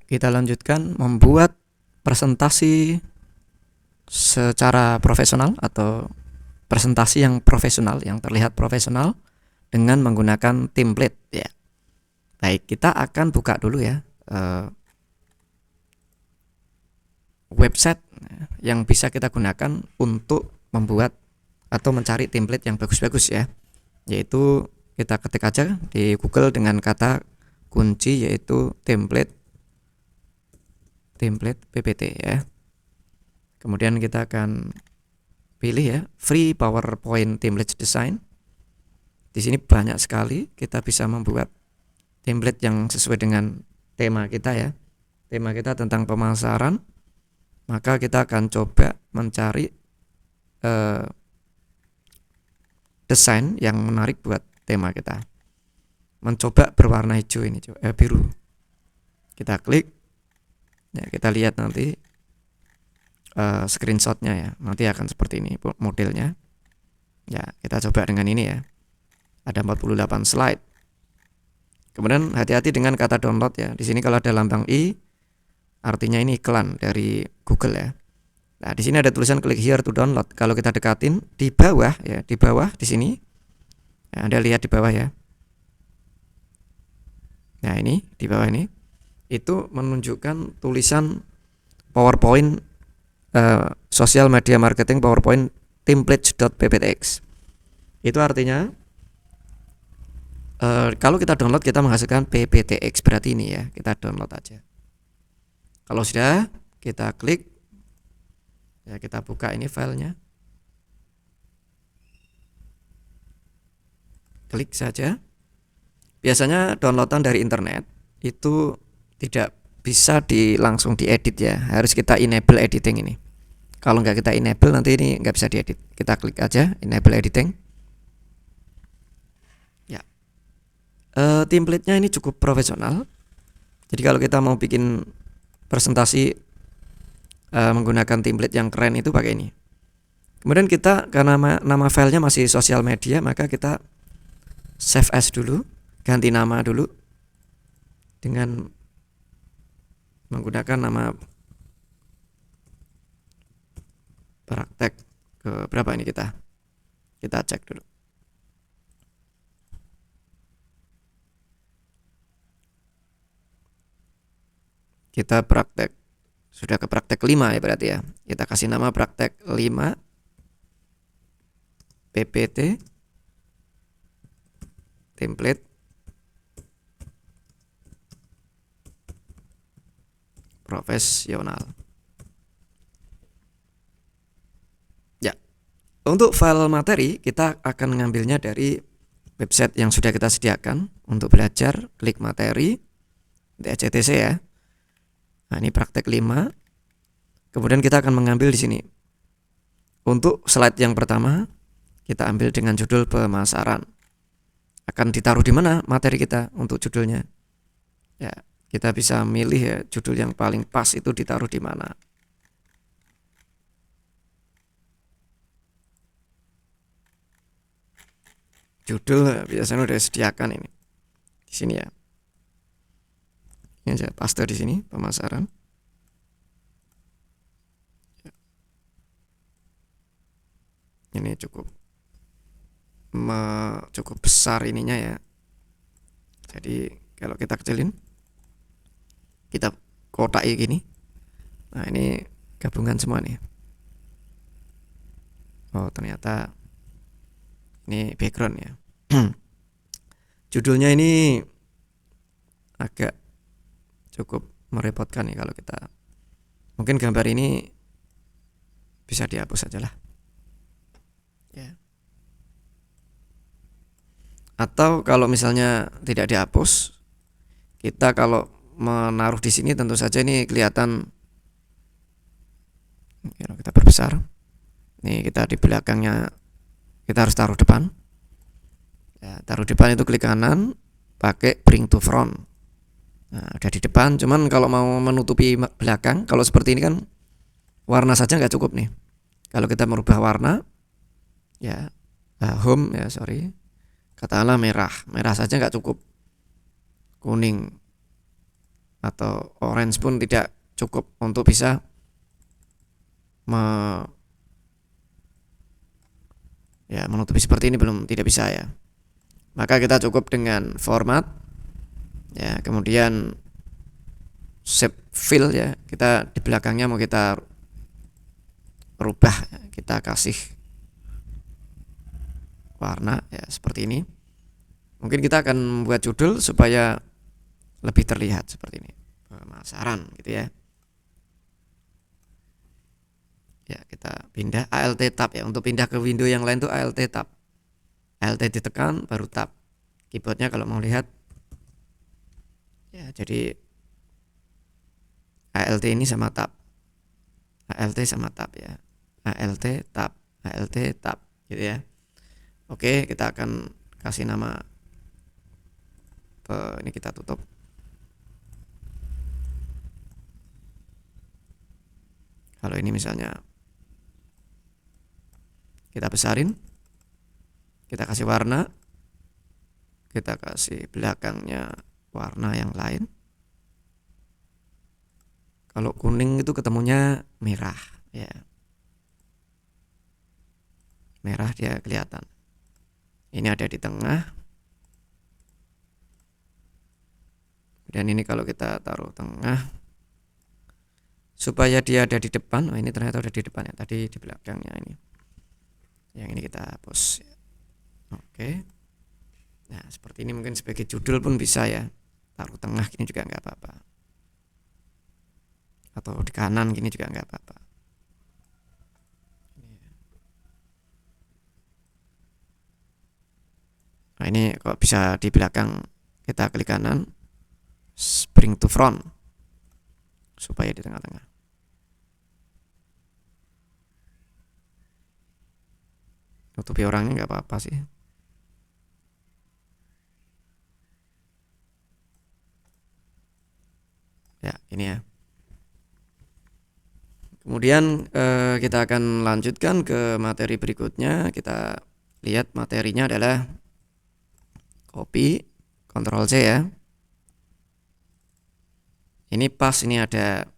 kita lanjutkan membuat presentasi secara profesional atau presentasi yang profesional, yang terlihat profesional dengan menggunakan template ya. Baik, kita akan buka dulu ya website yang bisa kita gunakan untuk membuat atau mencari template yang bagus-bagus ya. Yaitu kita ketik aja di Google dengan kata kunci yaitu template PPT ya. Kemudian kita akan pilih ya free PowerPoint template design. Di sini banyak sekali kita bisa membuat template yang sesuai dengan tema kita ya. Tema kita tentang pemasaran. Maka kita akan coba mencari desain yang menarik buat tema kita. Mencoba berwarna hijau ini, biru. Kita klik. Ya, kita lihat nanti screenshotnya ya. Nanti akan seperti ini modelnya. Ya, kita coba dengan ini ya. Ada 48 slide. Kemudian hati-hati dengan kata download ya. Di sini kalau ada lambang i, artinya ini iklan dari Google ya. Nah, di sini ada tulisan click here to download. Kalau kita dekatin di bawah ya, di bawah di sini. Ya, Anda lihat di bawah ya. Nah, ini di bawah ini itu menunjukkan tulisan PowerPoint Social Media Marketing PowerPoint templates.pptx. Itu artinya kalau kita download kita menghasilkan pptx, berarti ini ya, kita download aja. Kalau sudah, kita klik ya, kita buka ini filenya. Klik saja. Biasanya downloadan dari internet itu tidak bisa langsung diedit ya, harus kita enable editing ini. Kalau nggak kita enable nanti ini nggak bisa diedit. Kita klik aja enable editing. Ya, template-nya ini cukup profesional. Jadi kalau kita mau bikin presentasi menggunakan template yang keren itu pakai ini. Kemudian kita karena nama filenya masih sosial media, maka kita save as dulu, ganti nama dulu dengan menggunakan nama praktek ke berapa ini kita cek dulu. Kita praktek sudah ke praktek 5 ya berarti ya. Kita kasih nama praktek 5 PPT template profesional. Ya. Untuk file materi kita akan mengambilnya dari website yang sudah kita sediakan untuk belajar. Klik materi di ECTC ya. Nah, ini praktek 5. Kemudian kita akan mengambil di sini. Untuk slide yang pertama kita ambil dengan judul pemasaran. Akan ditaruh di mana materi kita untuk judulnya? Ya, kita bisa milih ya judul yang paling pas itu ditaruh di mana. Judul biasanya udah disediakan ini. Di sini ya. Ini aja paste di sini pemasaran. Ini cukup besar ininya ya. Jadi kalau kita kecilin, kita kotaki gini. Nah, ini gabungan semua nih. Oh, ternyata ini background ya. Judulnya ini agak cukup merepotkan nih kalau kita. Mungkin gambar ini bisa dihapus aja lah. Ya. Atau kalau misalnya tidak dihapus, kita kalau menaruh di sini tentu saja ini kelihatan. Kita perbesar. Nih kita di belakangnya kita harus taruh depan. Ya, taruh depan itu klik kanan, pakai bring to front. Nah, ada di depan. Cuman kalau mau menutupi belakang, kalau seperti ini kan warna saja nggak cukup nih. Kalau kita merubah warna, ya home ya katakanlah merah saja nggak cukup, kuning atau orange pun tidak cukup untuk bisa menutupi seperti ini, tidak bisa ya. Maka kita cukup dengan format ya, kemudian shape fill ya, kita di belakangnya mau kita rubah, kita kasih warna ya seperti ini. Mungkin kita akan membuat judul supaya lebih terlihat seperti ini, pemasaran gitu ya. Ya, kita pindah Alt tab ya. Untuk pindah ke window yang lain tuh Alt tab. Alt ditekan baru tab. Keyboardnya kalau mau lihat ya, jadi Alt ini sama tab. Alt sama tab ya. Alt tab, Alt tab gitu ya. Oke, kita akan kasih nama ini, kita tutup. Kalau ini misalnya kita besarin, kita kasih warna, kita kasih belakangnya warna yang lain. Kalau kuning itu ketemunya merah ya, merah dia kelihatan. Ini ada di tengah, dan ini kalau kita taruh tengah supaya dia ada di depan. Oh, ini ternyata udah di depan ya, tadi di belakangnya ini. Yang ini kita hapus. Oke. Nah, seperti ini mungkin sebagai judul pun bisa ya. Taruh tengah gini juga nggak apa-apa. Atau di kanan gini juga nggak apa-apa. Nah, ini kok bisa di belakang, kita klik kanan, bring to front, supaya di tengah-tengah. Tutupi orangnya nggak apa-apa sih. Ya, ini ya. Kemudian kita akan lanjutkan ke materi berikutnya. Kita lihat materinya adalah copy, Ctrl C ya. Ini pas, ini ada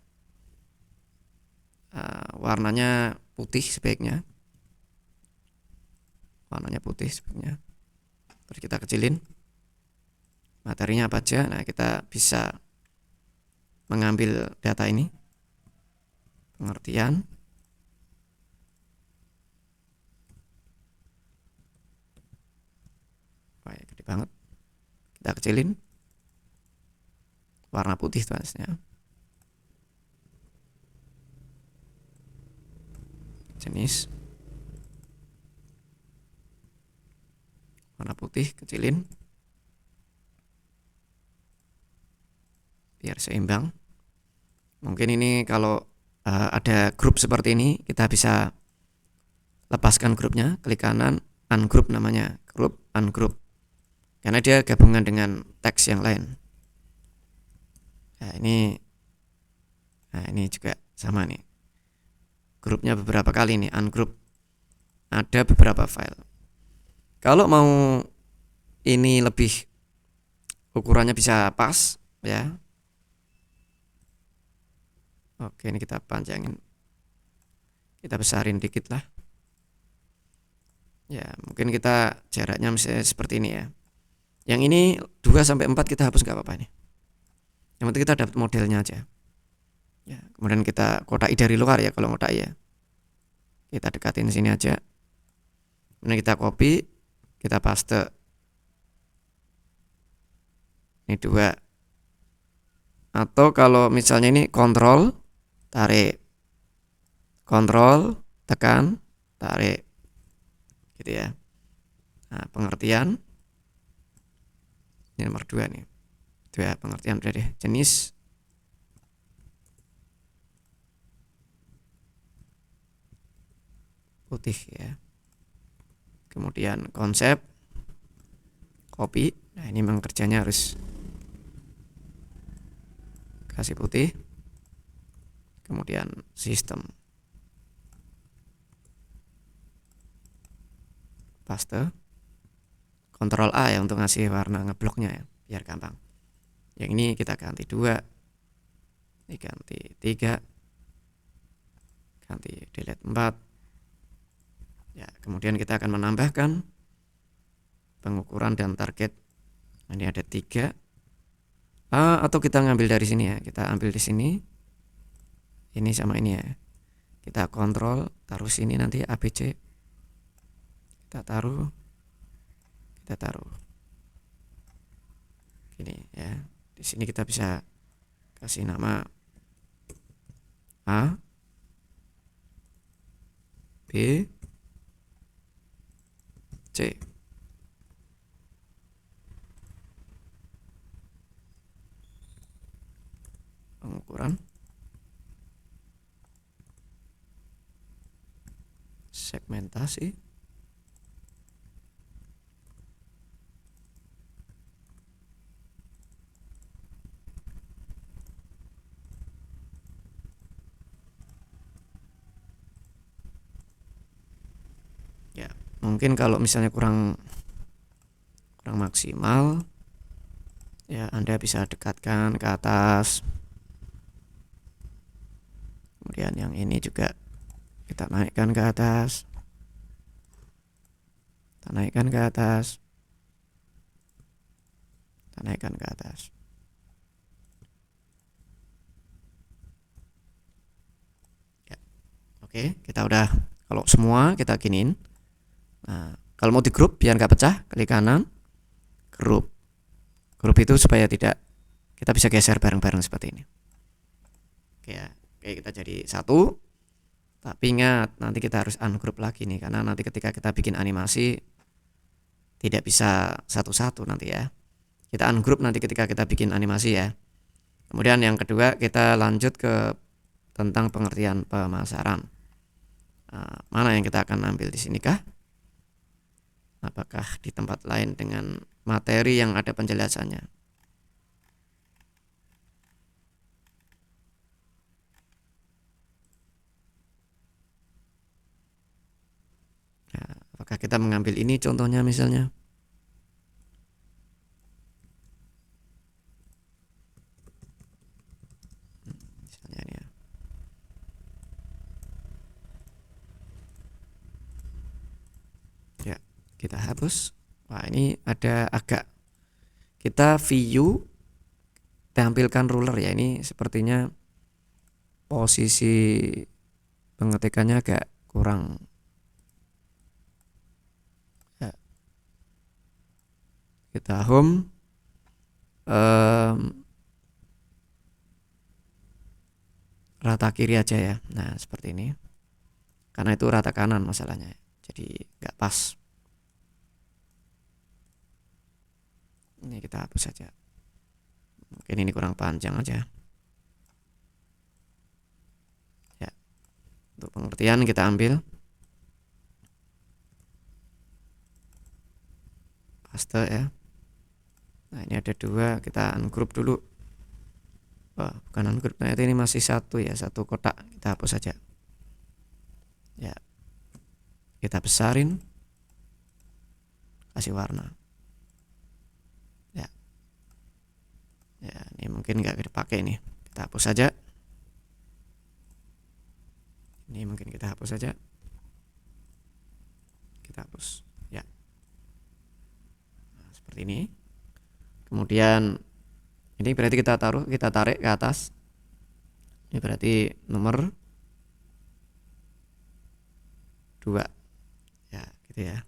warnanya putih sebaiknya. Warnanya putih sebaiknya. Terus kita kecilin. Materinya apa aja? Nah, kita bisa mengambil data ini. Pengertian. Wah, gede banget. Kita kecilin. Warna putih tulisnya. Jenis. Warna putih, kecilin. Biar seimbang. Mungkin ini kalau ada grup seperti ini, kita bisa lepaskan grupnya, klik kanan, ungroup namanya, grup, ungroup. Karena dia gabungan dengan teks yang lain. Nah, ini juga sama nih. Grupnya beberapa kali nih, ungroup. Ada beberapa file. Kalau mau ini lebih ukurannya bisa pas ya. Oke, ini kita panjangin. Kita besarin dikit lah. Ya, mungkin kita jaraknya misalnya seperti ini ya. Yang ini 2-4 kita hapus nggak apa-apa nih. Yang penting kita dapat modelnya aja. Ya, kemudian kita kotai dari luar ya kalau kotai ya. Kita dekatin sini aja. Kemudian kita copy, kita paste. Ini 2. Atau kalau misalnya ini kontrol, tarik. Kontrol, tekan, tarik. Gitu ya. Nah, pengertian. Ini nomor 2 nih. 2 pengertian udah deh. Jenis. Putih ya. Kemudian konsep. Copy. Nah, ini memang kerjanya harus kasih putih. Kemudian sistem. Paste. Ctrl A ya untuk ngasih warna ngebloknya ya, biar gampang. Yang ini kita ganti 2. diganti 3, ganti delete 4 ya. Kemudian kita akan menambahkan pengukuran dan target. Ini ada 3 atau kita ngambil dari sini ya, kita ambil di sini, ini sama ini ya, kita kontrol taruh sini, nanti ABC kita taruh gini ya. Di sini kita bisa kasih nama A, B, C. Pengukuran, segmentasi, ya. Mungkin kalau misalnya kurang maksimal ya, Anda bisa dekatkan ke atas. Kemudian yang ini juga kita naikkan ke atas, kita naikkan ke atas, kita naikkan ke atas. Ya. Oke, kita udah, kalau semua kita giniin. Nah, kalau mau di grup biar nggak pecah, klik kanan, grup itu supaya tidak, kita bisa geser bareng-bareng seperti ini. Oke ya, oke, kita jadi satu. Tapi ingat, nanti kita harus ungroup lagi nih, karena nanti ketika kita bikin animasi tidak bisa satu-satu nanti ya. Kita ungroup nanti ketika kita bikin animasi ya. Kemudian yang kedua, kita lanjut ke tentang pengertian pemasaran. Nah, mana yang kita akan ambil di sini kah? Apakah di tempat lain dengan materi yang ada penjelasannya? Nah, apakah kita mengambil ini contohnya misalnya? Misalnya ini ya. Ya, kita hapus. Wah, ini ada agak, kita view tampilkan ruler ya. Ini sepertinya posisi pengetikannya agak kurang ya. Kita home, rata kiri aja ya. Nah, seperti ini, karena itu rata kanan masalahnya, jadi nggak pas. Ini kita hapus saja, mungkin ini kurang panjang aja ya. Untuk pengertian kita ambil, paste ya. Nah, ini ada 2, kita ungroup dulu. Oh, bukan ungroup, ternyata ini masih satu ya, satu kotak, kita hapus saja ya. Kita besarin, kasih warna ya. Ya, ini mungkin nggak dipakai nih, kita hapus saja. Ini mungkin kita hapus saja, kita hapus ya. Nah, seperti ini. Kemudian ini berarti kita tarik ke atas. Ini berarti nomor 2 ya, gitu ya.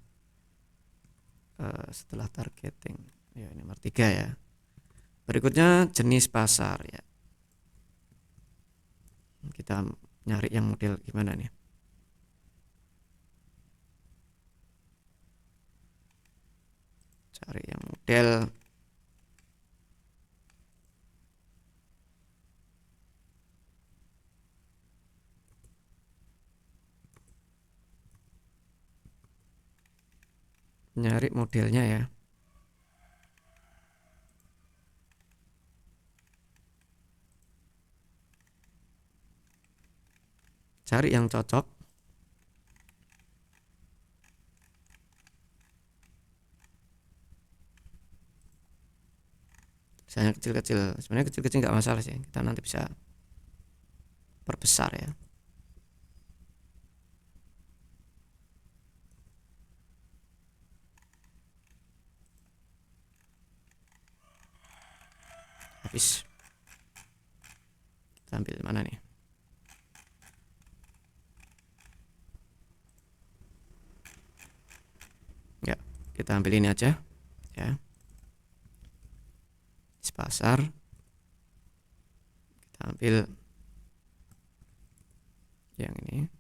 Setelah targeting ya, ini nomor 3 ya. Berikutnya jenis pasar ya. Kita nyari yang model gimana nih? Cari yang model nyari modelnya ya. Cari yang cocok. Misalnya kecil-kecil, sebenarnya kecil-kecil nggak masalah sih, kita nanti bisa perbesar ya. Habis. Kita ambil mana nih? Ya, kita ambil ini aja ya. Spasar. Kita ambil yang ini.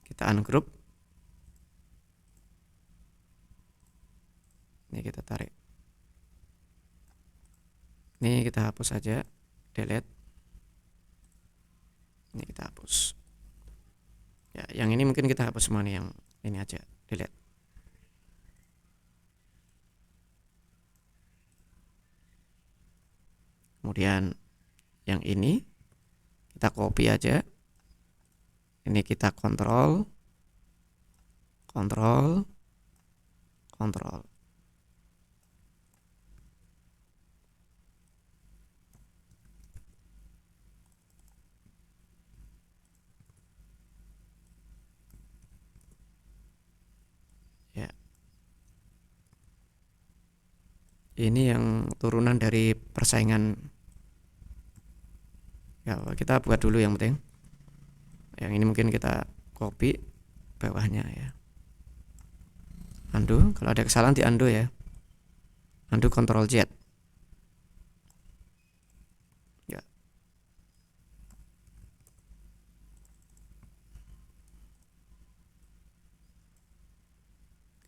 Kita ungroup. Ini kita tarik. Ini kita hapus saja, delete. Ini kita hapus. Ya, yang ini mungkin kita hapus semua nih, yang ini aja, delete. Kemudian yang ini kita copy aja. Ini kita kontrol. Ya. Ini yang turunan dari persaingan. Ya, kita buat dulu yang penting. Yang ini mungkin kita copy bawahnya ya. Undo, kalau ada kesalahan di undo ya. Undo Ctrl Z. Ya.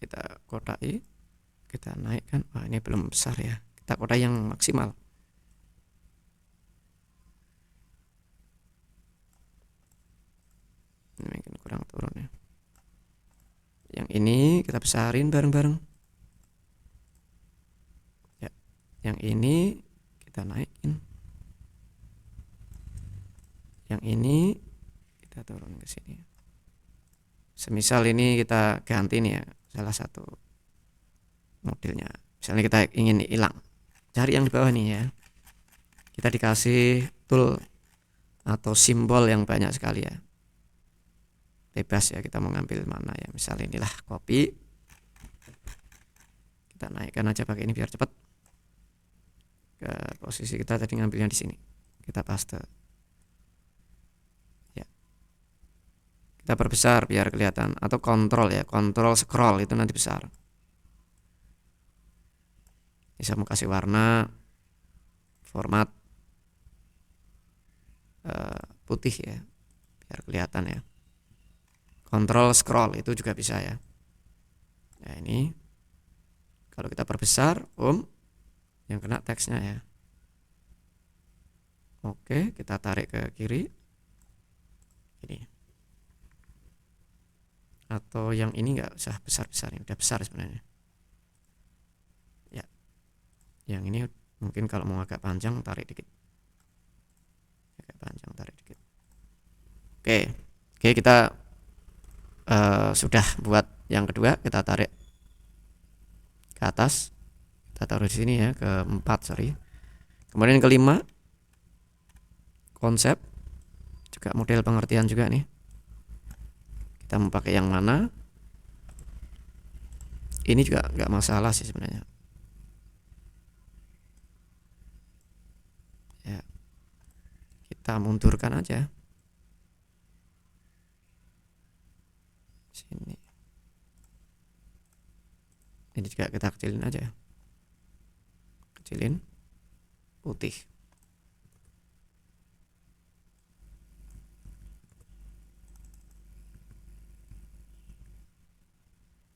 Kita kotai, kita naikkan. Wah, ini belum besar ya. Kita kotai yang maksimal. Ini mungkin kurang turun ya. Yang ini kita besarin bareng-bareng. Ya. Yang ini kita naikin. Yang ini kita turun ke sini. Semisal ini kita ganti nih ya, salah satu modelnya. Misalnya kita ingin hilang, cari yang di bawah nih ya. Kita dikasih tool atau simbol yang banyak sekali ya. Bebas ya, kita mau ngambil mana ya. Misalnya inilah copy. Kita naikkan aja pakai ini biar cepat. Ke posisi kita tadi ngambilnya di sini. Kita paste. Ya. Kita perbesar biar kelihatan, atau kontrol ya, kontrol scroll itu nanti besar. Bisa mau kasih warna, format putih ya, biar kelihatan ya. Kontrol scroll itu juga bisa ya. Nah ini kalau kita perbesar, yang kena teksnya ya. Oke, kita tarik ke kiri. Ini. Atau yang ini nggak usah besar-besar, ini udah besar sebenarnya. Ya. Yang ini mungkin kalau mau agak panjang tarik dikit. Agak panjang tarik dikit. Oke, kita sudah buat yang kedua. Kita tarik ke atas, kita taruh di sini ya, keempat sorry. Kemudian yang kelima, konsep, juga model pengertian juga nih. Kita mau pakai yang mana? Ini juga nggak masalah sih sebenarnya. Ya, kita mundurkan aja. Sini. Ini juga kita kecilin aja. Kecilin. Putih.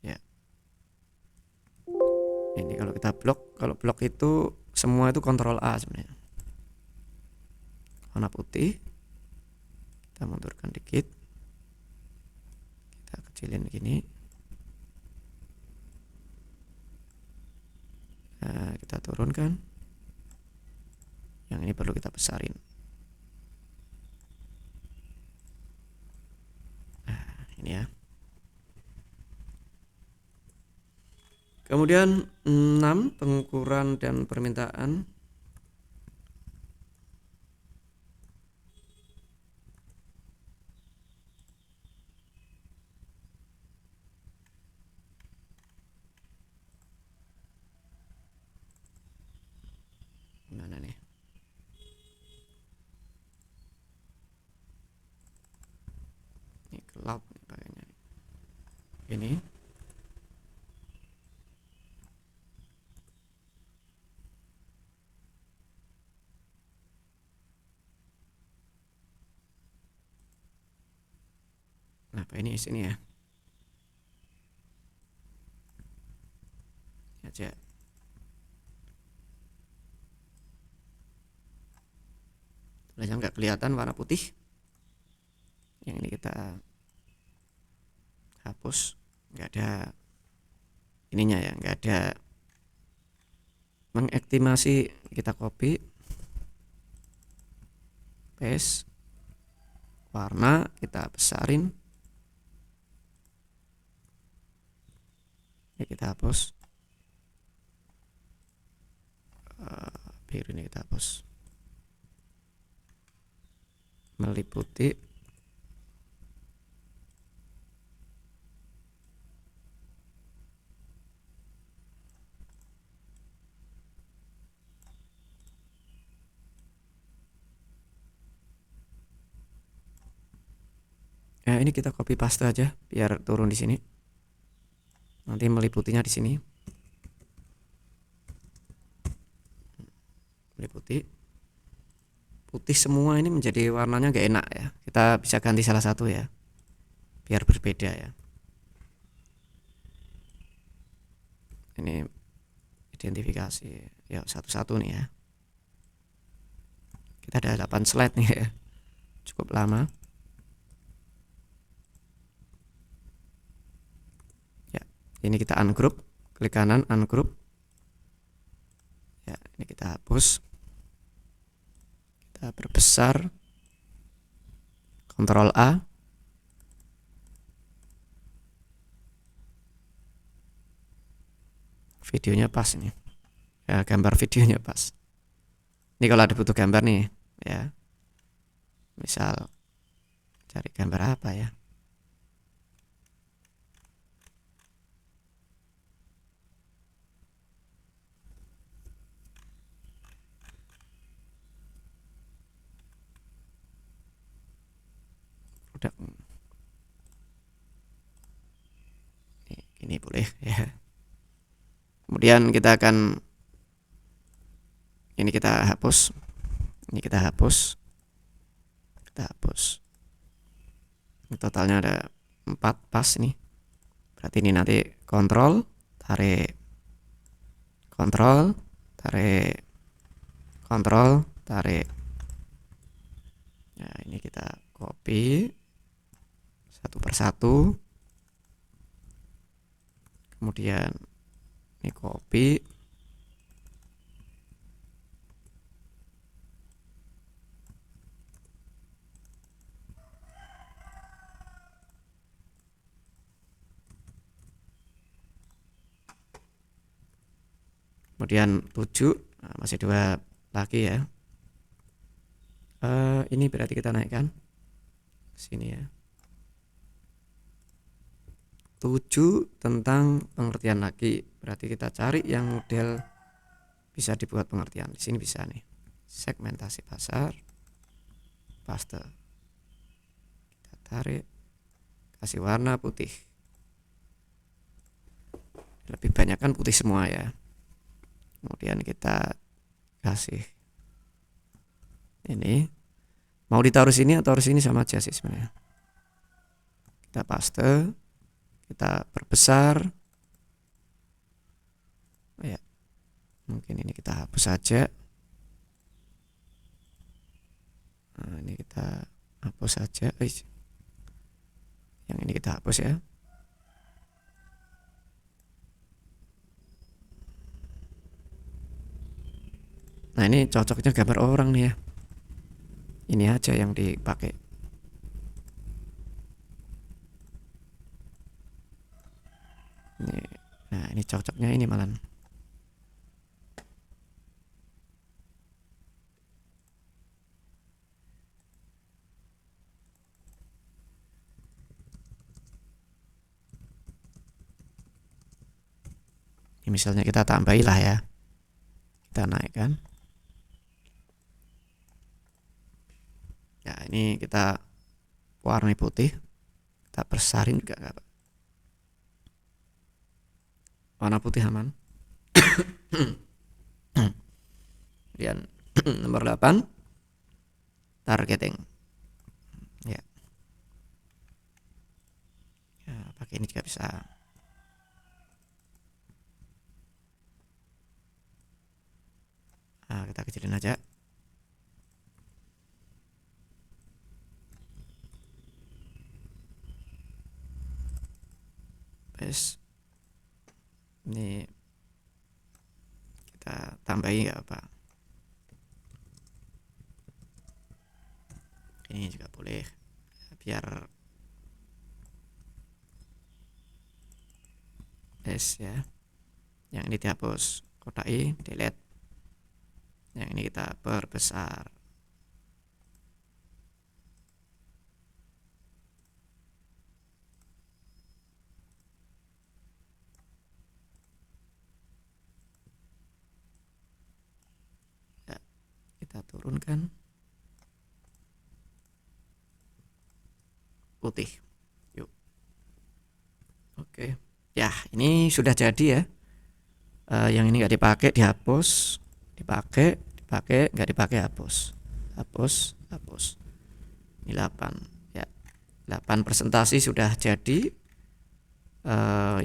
Ya. Ini kalau kita blok, kalau blok itu semua itu kontrol A sebenarnya. Warna putih. Kita mundurkan dikit. Kita kecilin gini. Nah, kita turunkan. Yang ini perlu kita besarin. Nah, ini ya. Kemudian 6 pengukuran dan permintaan. Mana nih? Ini cloud nih pakainya. Ini. Apa ini sini ya? Aja. Tulisannya nggak kelihatan warna putih. Yang ini kita hapus, nggak ada ininya ya, nggak ada mengaktifasi. Kita copy, paste, warna kita besarin, ya kita hapus. Biru ini kita hapus, meliputi. Ya ini kita copy paste aja biar turun di sini. Nanti meliputinya di sini. Meliputi. Putih semua ini menjadi warnanya nggak enak ya. Kita bisa ganti salah satu ya, biar berbeda ya. Ini identifikasi ya satu-satu nih ya. Kita ada 8 slide nih ya, cukup lama ya. Ini kita ungroup, klik kanan ungroup ya. Ini kita hapus, kita perbesar, Ctrl A, videonya pas ini ya, gambar videonya pas. Ini kalau ada butuh gambar nih ya, misal cari gambar apa ya, udah ini boleh ya. Kemudian kita akan ini kita hapus, ini kita hapus, kita hapus. Ini totalnya ada 4 pas nih. Berarti ini nanti kontrol, tarik, kontrol, tarik, kontrol, tarik. Nah ini kita copy satu persatu. Kemudian ini copy, kemudian 7. Nah, masih 2 lagi ya. Ini berarti kita naikkan sini ya. 7 tentang pengertian lagi, berarti kita cari yang model bisa dibuat pengertian. Di sini bisa nih, segmentasi pasar, paste, kita tarik, kasih warna putih. Lebih banyak kan putih semua ya. Kemudian kita kasih ini, mau ditaruh sini atau taruh sini sama aja sih sebenarnya. Kita paste, kita perbesar ya. Mungkin ini kita hapus saja. Nah, ini kita hapus saja. Yang ini kita hapus ya. Nah ini cocoknya gambar orang nih ya. Ini aja yang dipakai. Nah ini cocok bloknya ini malah. Ini misalnya kita tambahilah ya, kita naikkan. Ya ini kita warna putih, kita besarin juga nggak apa. Warna putih aman. Kemudian nomor 8 targeting. Ya. Ya, pakai ini juga bisa. Nah, kita kecilin aja. Bes. Ini kita tambahin nggak apa. Ini juga boleh biar ya. Yang ini dihapus, kotai, delete. Yang ini kita perbesar. Ya, kita turunkan. Putih. Yuk. Oke. Ya, ini sudah jadi ya. Yang ini nggak dipakai dihapus, dipakai nggak dipakai hapus. Ini 8 ya. 8 presentasi sudah jadi.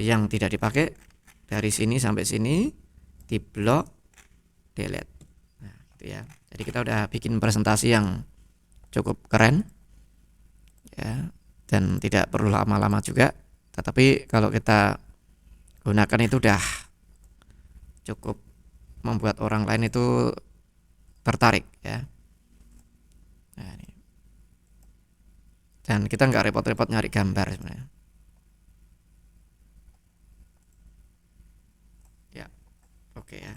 Yang tidak dipakai dari sini sampai sini di blok, delete. Nah, gitu ya. Jadi kita udah bikin presentasi yang cukup keren ya, dan tidak perlu lama-lama juga. Tetapi kalau kita gunakan itu udah cukup membuat orang lain itu tertarik ya. Nah, ini. Dan kita nggak repot-repot nyari gambar sebenarnya. Ya, oke ya.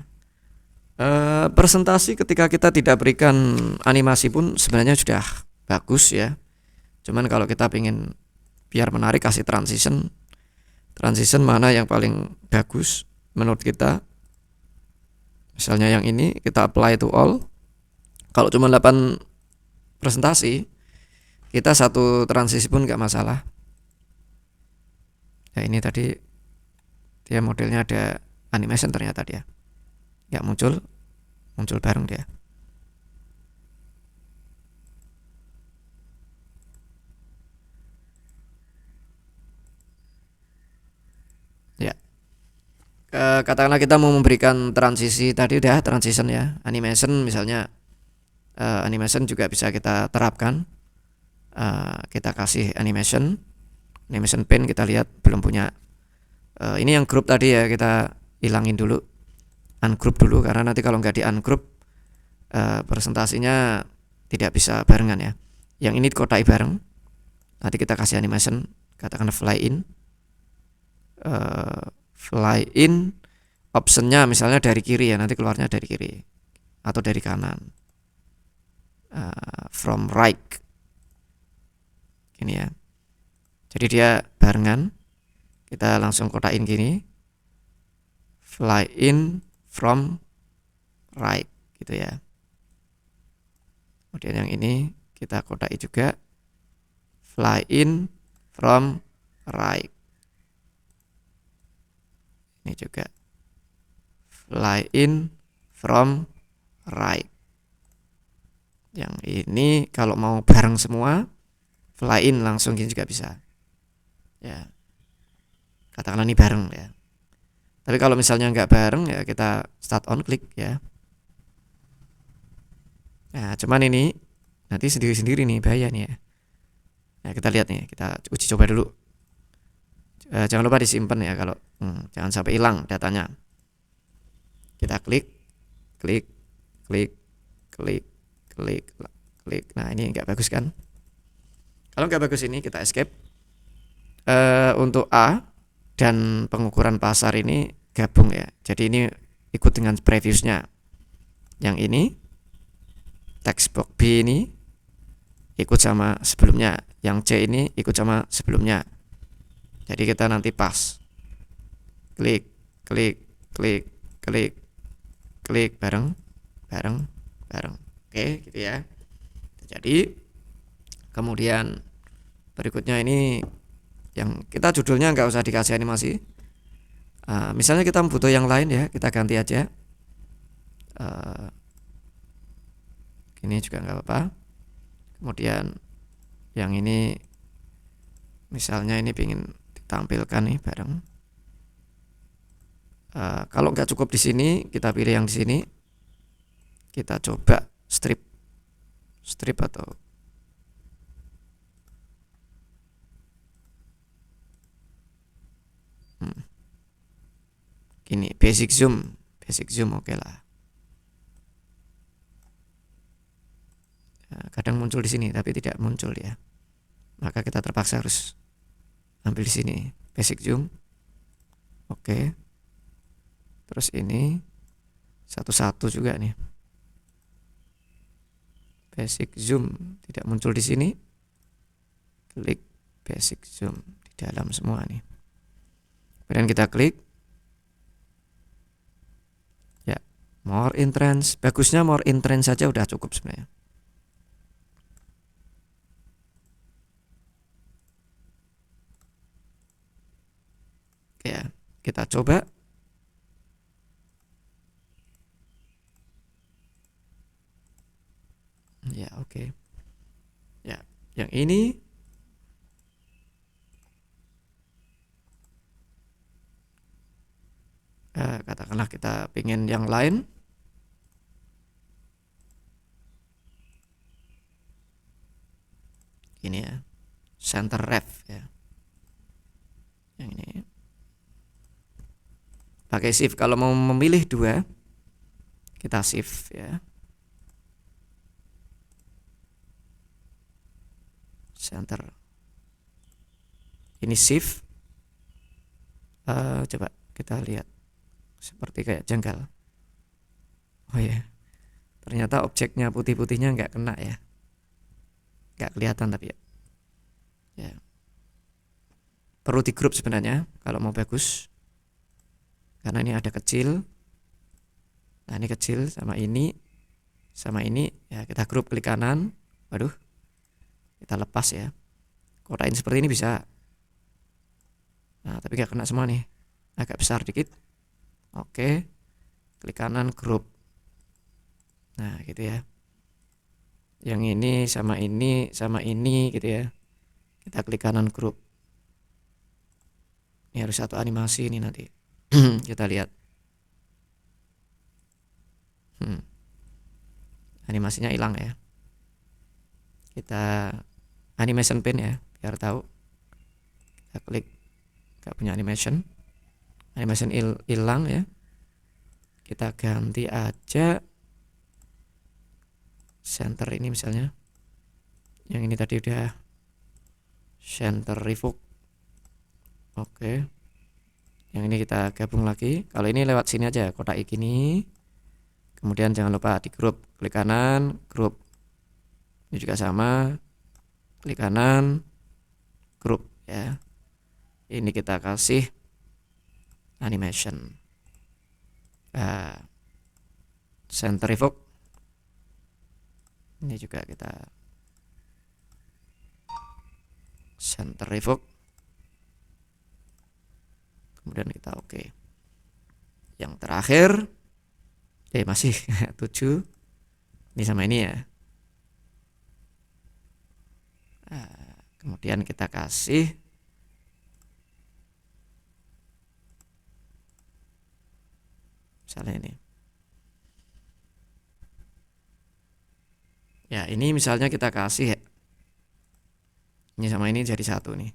Presentasi ketika kita tidak berikan animasi pun sebenarnya sudah bagus ya. Cuman kalau kita ingin biar menarik, kasih transition mana yang paling bagus menurut kita. Misalnya yang ini kita apply to all. Kalau cuma 8 presentasi, kita satu transisi pun nggak masalah. Ya ini tadi dia modelnya ada animation, ternyata dia nggak muncul bareng dia. Ya. Katakanlah kita mau memberikan transisi, tadi udah transition ya, animation misalnya. Animation juga bisa kita terapkan. Kita kasih animation pane, kita lihat belum punya. Ini yang group tadi ya, kita hilangin dulu, ungroup dulu, karena nanti kalau nggak di ungroup presentasinya tidak bisa barengan ya. Yang ini kotai bareng, nanti kita kasih animation, katakan fly in, optionnya misalnya dari kiri ya, nanti keluarnya dari kiri atau dari kanan, from right gini ya. Jadi dia barengan, kita langsung kotain gini, fly in from right gitu ya. Kemudian yang ini kita kotai juga, fly in from right. Ini juga fly in from right. Yang ini kalau mau bareng semua, fly in langsung gini juga bisa ya, katakanlah ini bareng ya. Tapi kalau misalnya nggak bareng ya, kita start on click ya. Nah, cuman ini nanti sendiri-sendiri nih, bahaya nih ya. Nah, kita lihat nih, kita uji coba dulu. Jangan lupa disimpan ya, kalau jangan sampai hilang datanya. Kita klik. Nah, ini nggak bagus kan? Kalau nggak bagus ini kita escape. Untuk A dan pengukuran pasar ini gabung ya. Jadi ini ikut dengan previewsnya. Yang ini text box B ini ikut sama sebelumnya, yang C ini ikut sama sebelumnya. Jadi kita nanti pas klik klik klik klik klik bareng bareng bareng. Oke, gitu ya. Jadi kemudian berikutnya ini yang kita judulnya nggak usah dikasih animasi. Misalnya kita butuh yang lain ya, kita ganti aja. Ini juga nggak apa-apa. Kemudian yang ini misalnya ini ingin ditampilkan nih bareng. Kalau nggak cukup di sini, kita pilih yang di sini. Kita coba strip atau ini basic zoom oke lah. Kadang muncul di sini tapi tidak muncul ya, maka kita terpaksa harus ambil di sini basic zoom. Oke, terus ini satu-satu juga nih, basic zoom tidak muncul di sini, klik basic zoom di dalam semua nih, kemudian kita klik ya, more intense. Bagusnya more intense saja udah cukup sebenarnya. Ya, kita coba. Ya, oke. Ya, yang ini katakanlah kita pengen yang lain. Ini ya, center ref ya. Yang ini pakai shift. Kalau mau memilih dua, kita shift ya. Center. Ini shift. Coba kita lihat. Seperti kayak janggal. Oh ya, ternyata objeknya putih-putihnya nggak kena ya, nggak kelihatan tapi ya. Ya. Perlu di grup sebenarnya kalau mau bagus, karena ini ada kecil. Nah ini kecil sama ini ya, kita grup klik kanan. Waduh, kita lepas ya, kotain seperti ini bisa. Nah tapi nggak kena semua nih, agak besar dikit. Oke, klik kanan grup. Nah gitu ya, yang ini sama ini gitu ya, kita klik kanan grup. Ini harus satu animasi ini nanti. Kita lihat. Animasinya hilang ya. Kita animation pin ya, biar tahu. Kita klik, gak punya animation hilang ya. Kita ganti aja center ini misalnya. Yang ini tadi udah center revoke. Oke. Yang ini kita gabung lagi. Kalau ini lewat sini aja, kotak ini. Kemudian jangan lupa di grup, klik kanan, grup. Ini juga sama, klik kanan, grup ya. Ini kita kasih animation. Center revoke. Ini juga kita center revoke. Kemudian kita oke. Yang terakhir masih 7. Ini sama ini ya. Kemudian kita kasih misalnya ini. Ya, ini misalnya kita kasih ya. Ini sama ini jadi satu nih.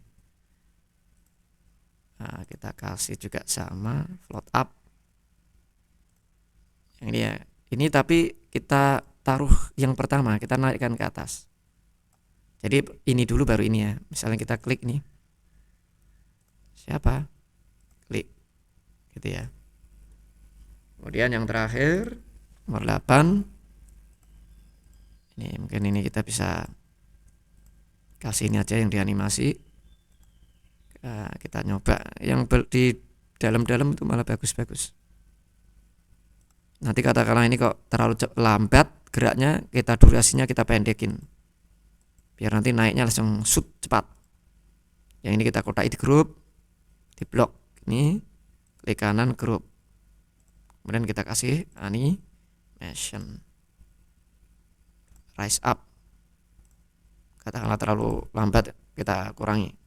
Nah, kita kasih juga sama float up. Yang ini ya. Ini tapi kita taruh yang pertama, kita naikkan ke atas. Jadi ini dulu baru ini ya. Misalnya kita klik nih. Siapa? Klik. Gitu ya. Kemudian yang terakhir nomor 8. Ini mungkin ini kita bisa kasih ini aja yang dianimasi. Kita nyoba yang di dalam-dalam itu malah bagus-bagus. Nanti katakanlah ini kok terlalu lambat geraknya, kita durasinya kita pendekin biar nanti naiknya langsung cepat. Yang ini kita kotak di grup, di blok ini, klik kanan grup, kemudian kita kasih animation rise up. Katakanlah terlalu lambat, kita kurangi.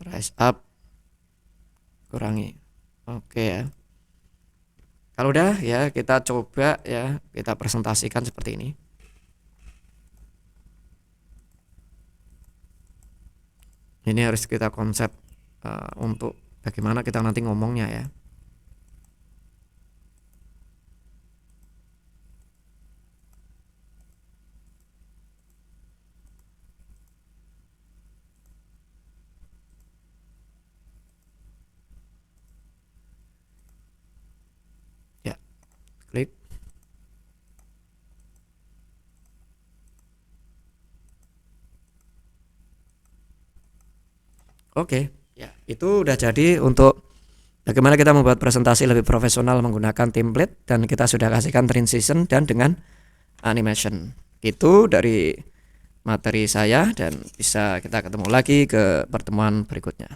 Rise up, kurangi. Oke ya. Kalau udah ya kita coba ya, kita presentasikan seperti ini. Ini harus kita konsep untuk bagaimana kita nanti ngomongnya ya. Klik. Oke, ya itu udah jadi untuk bagaimana kita membuat presentasi lebih profesional menggunakan template, dan kita sudah kasihkan transition dan dengan animation. Itu dari materi saya, dan bisa kita ketemu lagi ke pertemuan berikutnya.